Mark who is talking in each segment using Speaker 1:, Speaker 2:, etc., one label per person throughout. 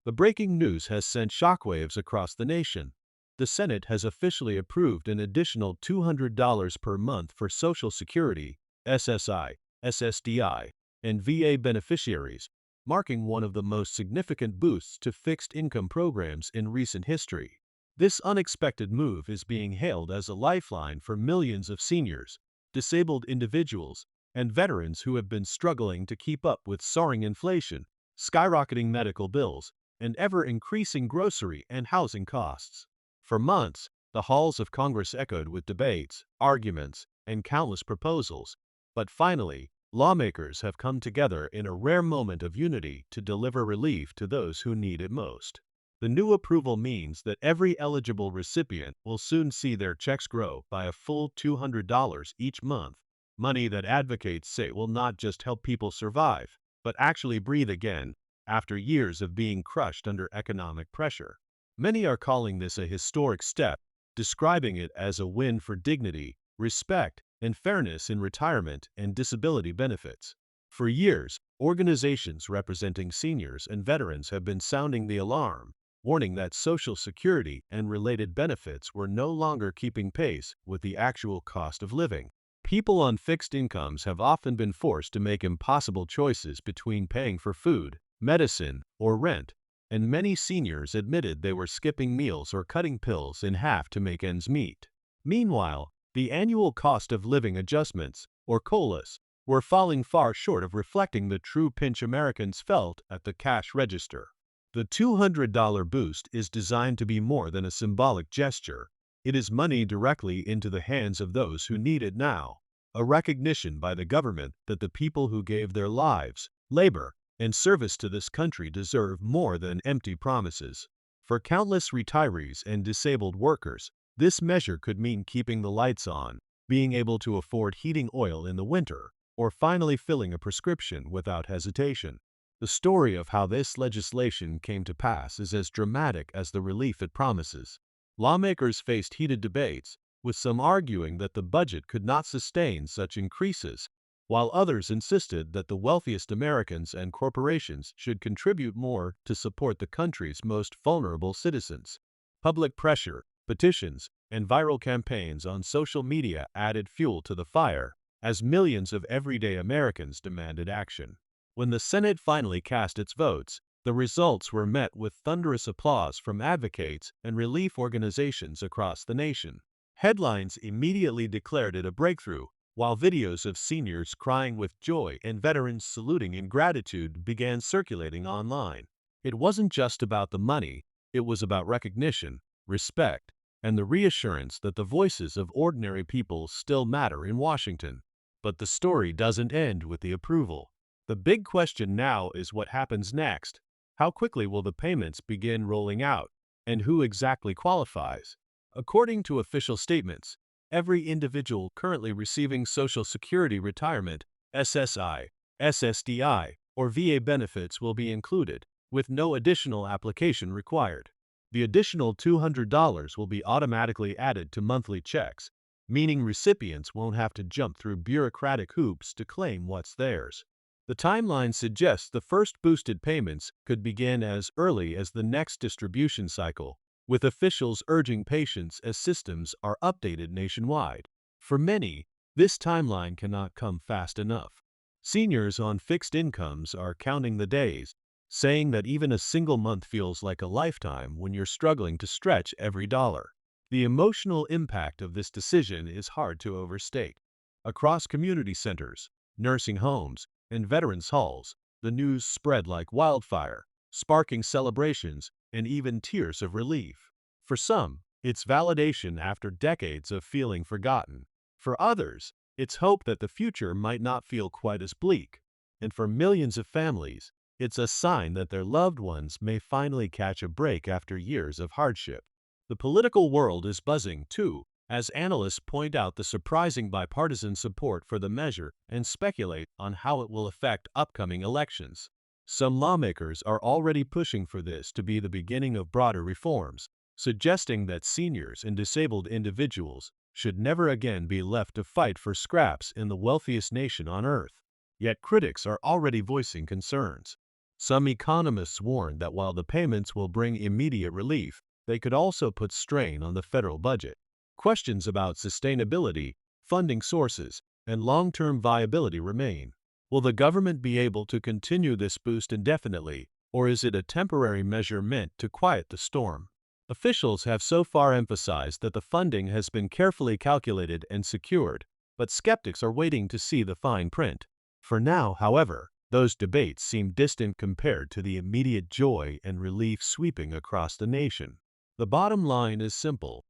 Speaker 1: The breaking news has sent shockwaves across the nation. The Senate has officially approved an additional $200 per month for Social Security, SSI, SSDI, and VA beneficiaries, marking one of the most significant boosts to fixed-income programs in recent history. This unexpected move is being hailed as a lifeline for millions of seniors, disabled individuals, and veterans who have been struggling to keep up with soaring inflation, skyrocketing medical bills, and ever-increasing grocery and housing costs. For months, the halls of Congress echoed with debates, arguments, and countless proposals, but finally, lawmakers have come together in a rare moment of unity to deliver relief to those who need it most. The new approval means that every eligible recipient will soon see their checks grow by a full $200 each month, money that advocates say will not just help people survive, but actually breathe again after years of being crushed under economic pressure. Many are calling this a historic step, describing it as a win for dignity, respect, and fairness in retirement and disability benefits. For years, organizations representing seniors and veterans have been sounding the alarm, warning that Social Security and related benefits were no longer keeping pace with the actual cost of living. People on fixed incomes have often been forced to make impossible choices between paying for food, medicine, or rent, and many seniors admitted they were skipping meals or cutting pills in half to make ends meet. Meanwhile, the annual cost of living adjustments, or COLAs, were falling far short of reflecting the true pinch Americans felt at the cash register. The $200 boost is designed to be more than a symbolic gesture. It is money directly into the hands of those who need it now, a recognition by the government that the people who gave their lives, labor, and service to this country deserve more than empty promises. For countless retirees and disabled workers, this measure could mean keeping the lights on, being able to afford heating oil in the winter, or finally filling a prescription without hesitation. The story of how this legislation came to pass is as dramatic as the relief it promises. Lawmakers faced heated debates, with some arguing that the budget could not sustain such increases, while others insisted that the wealthiest Americans and corporations should contribute more to support the country's most vulnerable citizens. Public pressure, petitions, and viral campaigns on social media added fuel to the fire, as millions of everyday Americans demanded action. When the Senate finally cast its votes, the results were met with thunderous applause from advocates and relief organizations across the nation. Headlines immediately declared it a breakthrough, while videos of seniors crying with joy and veterans saluting in gratitude began circulating online. It wasn't just about the money, it was about recognition, respect, and the reassurance that the voices of ordinary people still matter in Washington. But the story doesn't end with the approval. The big question now is what happens next. How quickly will the payments begin rolling out, and who exactly qualifies? According to official statements, every individual currently receiving Social Security retirement, SSI, SSDI, or VA benefits will be included, with no additional application required. The additional $200 will be automatically added to monthly checks, meaning recipients won't have to jump through bureaucratic hoops to claim what's theirs. The timeline suggests the first boosted payments could begin as early as the next distribution cycle, with officials urging patience as systems are updated nationwide. For many, this timeline cannot come fast enough. Seniors on fixed incomes are counting the days, saying that even a single month feels like a lifetime when you're struggling to stretch every dollar. The emotional impact of this decision is hard to overstate. Across community centers, nursing homes, and veterans' halls, the news spread like wildfire, sparking celebrations and even tears of relief. For some, it's validation after decades of feeling forgotten. For others, it's hope that the future might not feel quite as bleak. And for millions of families, it's a sign that their loved ones may finally catch a break after years of hardship. The political world is buzzing, too, as analysts point out the surprising bipartisan support for the measure and speculate on how it will affect upcoming elections. Some lawmakers are already pushing for this to be the beginning of broader reforms, suggesting that seniors and disabled individuals should never again be left to fight for scraps in the wealthiest nation on earth. Yet critics are already voicing concerns. Some economists warn that while the payments will bring immediate relief, they could also put strain on the federal budget. Questions about sustainability, funding sources, and long-term viability remain. Will the government be able to continue this boost indefinitely, or is it a temporary measure meant to quiet the storm? Officials have so far emphasized that the funding has been carefully calculated and secured, but skeptics are waiting to see the fine print. For now, however, those debates seem distant compared to the immediate joy and relief sweeping across the nation. The bottom line is simple.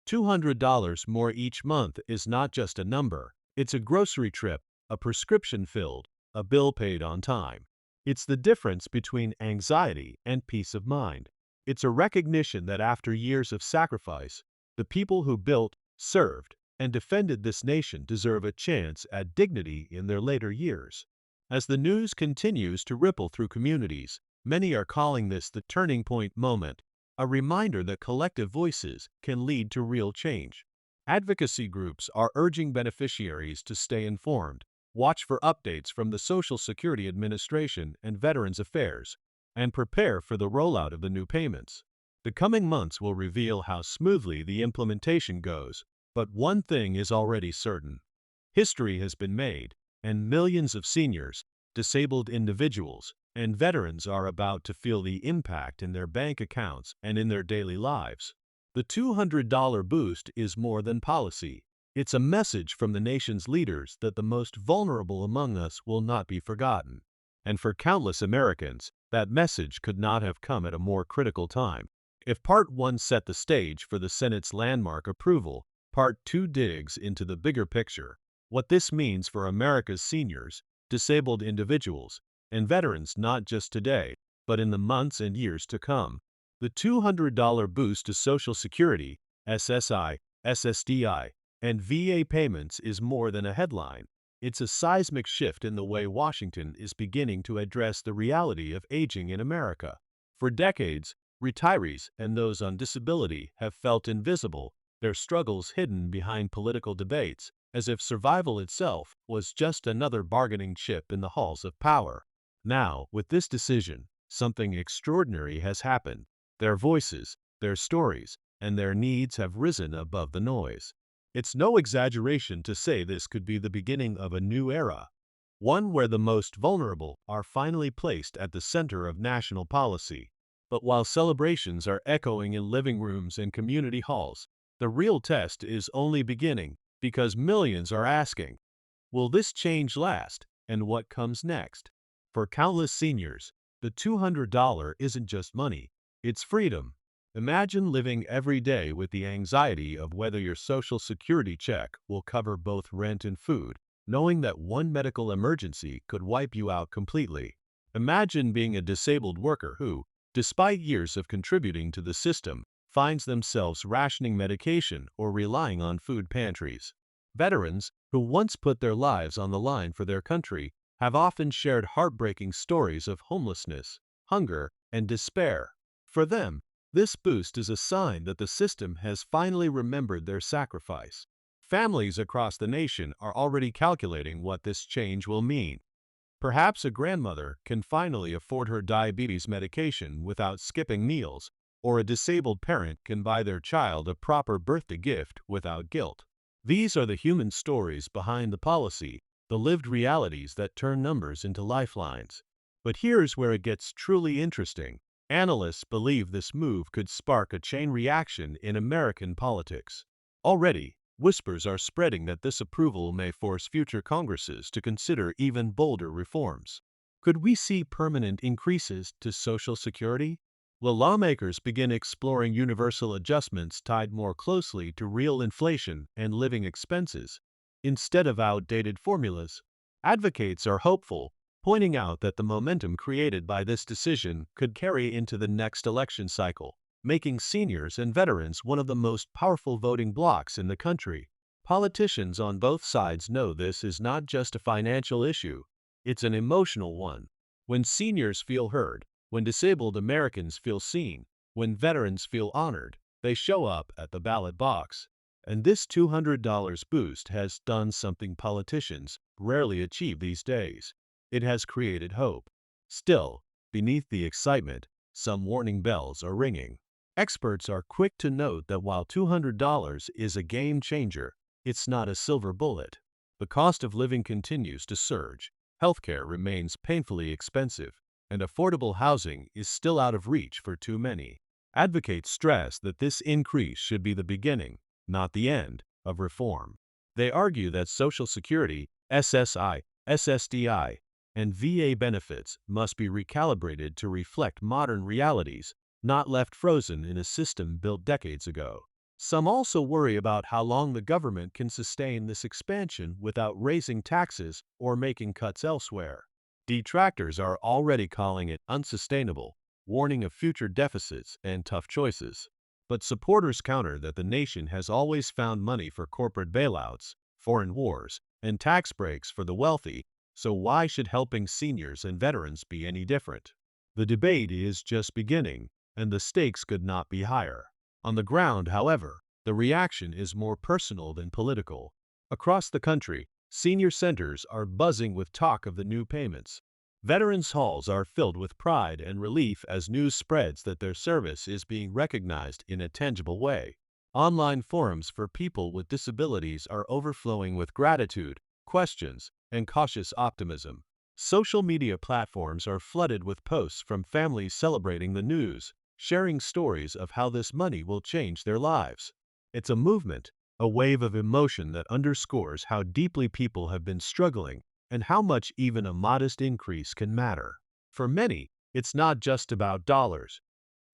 Speaker 1: $200 more each month is not just a number. It's a grocery trip, a prescription filled, a bill paid on time. It's the difference between anxiety and peace of mind. It's a recognition that after years of sacrifice, the people who built, served, and defended this nation deserve a chance at dignity in their later years. As the news continues to ripple through communities, many are calling this the turning point moment, a reminder that collective voices can lead to real change. Advocacy groups are urging beneficiaries to stay informed, watch for updates from the Social Security Administration and Veterans Affairs, and prepare for the rollout of the new payments. The coming months will reveal how smoothly the implementation goes, but one thing is already certain. History has been made, and millions of seniors, disabled individuals, and veterans are about to feel the impact in their bank accounts and in their daily lives. The $200 boost is more than policy. It's a message from the nation's leaders that the most vulnerable among us will not be forgotten. And for countless Americans, that message could not have come at a more critical time. If Part 1 set the stage for the Senate's landmark approval, Part 2 digs into the bigger picture, what this means for America's seniors, disabled individuals, and veterans not just today, but in the months and years to come. The $200 boost to Social Security, SSI, SSDI, and VA payments is more than a headline. It's a seismic shift in the way Washington is beginning to address the reality of aging in America. For decades, retirees and those on disability have felt invisible, their struggles hidden behind political debates, as if survival itself was just another bargaining chip in the halls of power. Now, with this decision, something extraordinary has happened. Their voices, their stories, and their needs have risen above the noise. It's no exaggeration to say this could be the beginning of a new era, one where the most vulnerable are finally placed at the center of national policy. But while celebrations are echoing in living rooms and community halls, the real test is only beginning, because millions are asking, will this change last, and what comes next? For countless seniors, the $200 isn't just money, it's freedom. Imagine living every day with the anxiety of whether your Social Security check will cover both rent and food, knowing that one medical emergency could wipe you out completely. Imagine being a disabled worker who, despite years of contributing to the system, finds themselves rationing medication or relying on food pantries. Veterans, who once put their lives on the line for their country, have often shared heartbreaking stories of homelessness, hunger, and despair. For them, this boost is a sign that the system has finally remembered their sacrifice. Families across the nation are already calculating what this change will mean. Perhaps a grandmother can finally afford her diabetes medication without skipping meals, or a disabled parent can buy their child a proper birthday gift without guilt. These are the human stories behind the policy, the lived realities that turn numbers into lifelines. But here's where it gets truly interesting. Analysts believe this move could spark a chain reaction in American politics. Already, whispers are spreading that this approval may force future Congresses to consider even bolder reforms. Could we see permanent increases to Social Security? Will lawmakers begin exploring universal adjustments tied more closely to real inflation and living expenses, instead of outdated formulas? Advocates are hopeful, pointing out that the momentum created by this decision could carry into the next election cycle, making seniors and veterans one of the most powerful voting blocs in the country. Politicians on both sides know this is not just a financial issue, it's an emotional one. When seniors feel heard, when disabled Americans feel seen, when veterans feel honored, they show up at the ballot box. And this $200 boost has done something politicians rarely achieve these days. It has created hope. Still, beneath the excitement, some warning bells are ringing. Experts are quick to note that while $200 is a game changer, it's not a silver bullet. The cost of living continues to surge, healthcare remains painfully expensive, and affordable housing is still out of reach for too many. Advocates stress that this increase should be the beginning, not the end, of reform. They argue that Social Security, SSI, SSDI, and VA benefits must be recalibrated to reflect modern realities, not left frozen in a system built decades ago. Some also worry about how long the government can sustain this expansion without raising taxes or making cuts elsewhere. Detractors are already calling it unsustainable, warning of future deficits and tough choices. But supporters counter that the nation has always found money for corporate bailouts, foreign wars, and tax breaks for the wealthy, so why should helping seniors and veterans be any different? The debate is just beginning, and the stakes could not be higher. On the ground, however, the reaction is more personal than political. Across the country, senior centers are buzzing with talk of the new payments. Veterans' halls are filled with pride and relief as news spreads that their service is being recognized in a tangible way. Online forums for people with disabilities are overflowing with gratitude, questions, and cautious optimism. Social media platforms are flooded with posts from families celebrating the news, sharing stories of how this money will change their lives. It's a movement, a wave of emotion that underscores how deeply people have been struggling and how much even a modest increase can matter. For many, it's not just about dollars.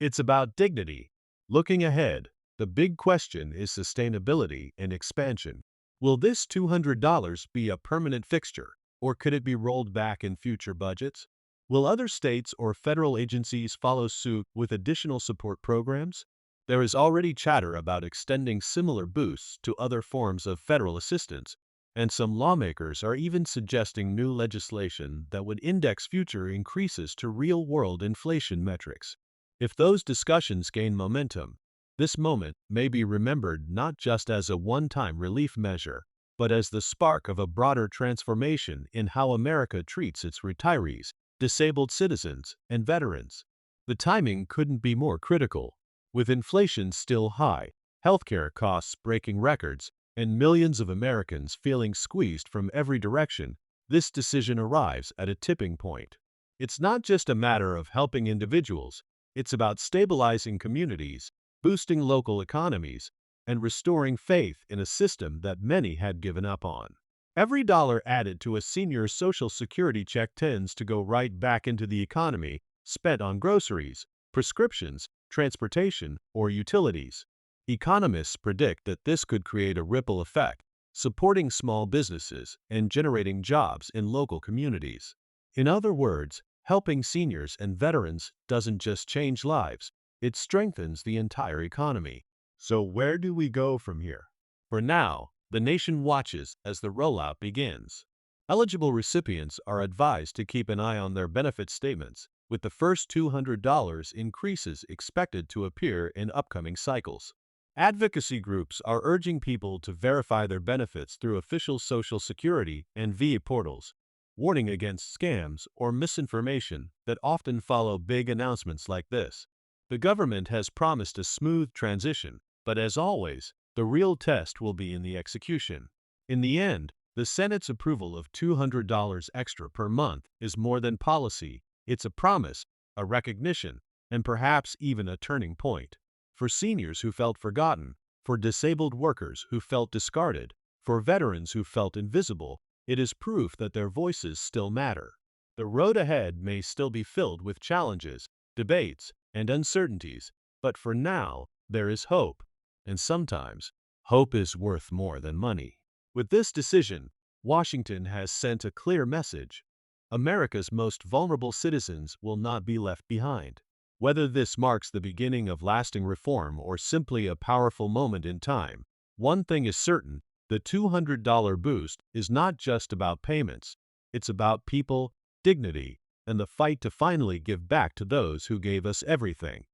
Speaker 1: It's about dignity. Looking ahead, the big question is sustainability and expansion. Will this $200 be a permanent fixture, or could it be rolled back in future budgets? Will other states or federal agencies follow suit with additional support programs? There is already chatter about extending similar boosts to other forms of federal assistance, and some lawmakers are even suggesting new legislation that would index future increases to real-world inflation metrics. If those discussions gain momentum, this moment may be remembered not just as a one-time relief measure, but as the spark of a broader transformation in how America treats its retirees, disabled citizens, and veterans. The timing couldn't be more critical. With inflation still high, healthcare costs breaking records, and millions of Americans feeling squeezed from every direction, this decision arrives at a tipping point. It's not just a matter of helping individuals, it's about stabilizing communities, boosting local economies, and restoring faith in a system that many had given up on. Every dollar added to a senior's Social Security check tends to go right back into the economy, spent on groceries, prescriptions, transportation, or utilities. Economists predict that this could create a ripple effect, supporting small businesses and generating jobs in local communities. In other words, helping seniors and veterans doesn't just change lives, it strengthens the entire economy. So where do we go from here? For now, the nation watches as the rollout begins. Eligible recipients are advised to keep an eye on their benefit statements, with the first $200 increases expected to appear in upcoming cycles. Advocacy groups are urging people to verify their benefits through official Social Security and VA portals, warning against scams or misinformation that often follow big announcements like this. The government has promised a smooth transition, but as always, the real test will be in the execution. In the end, the Senate's approval of $200 extra per month is more than policy, it's a promise, a recognition, and perhaps even a turning point. For seniors who felt forgotten, for disabled workers who felt discarded, for veterans who felt invisible, it is proof that their voices still matter. The road ahead may still be filled with challenges, debates, and uncertainties, but for now, there is hope. And sometimes, hope is worth more than money. With this decision, Washington has sent a clear message. America's most vulnerable citizens will not be left behind. Whether this marks the beginning of lasting reform or simply a powerful moment in time, one thing is certain, the $200 boost is not just about payments. It's about people, dignity, and the fight to finally give back to those who gave us everything.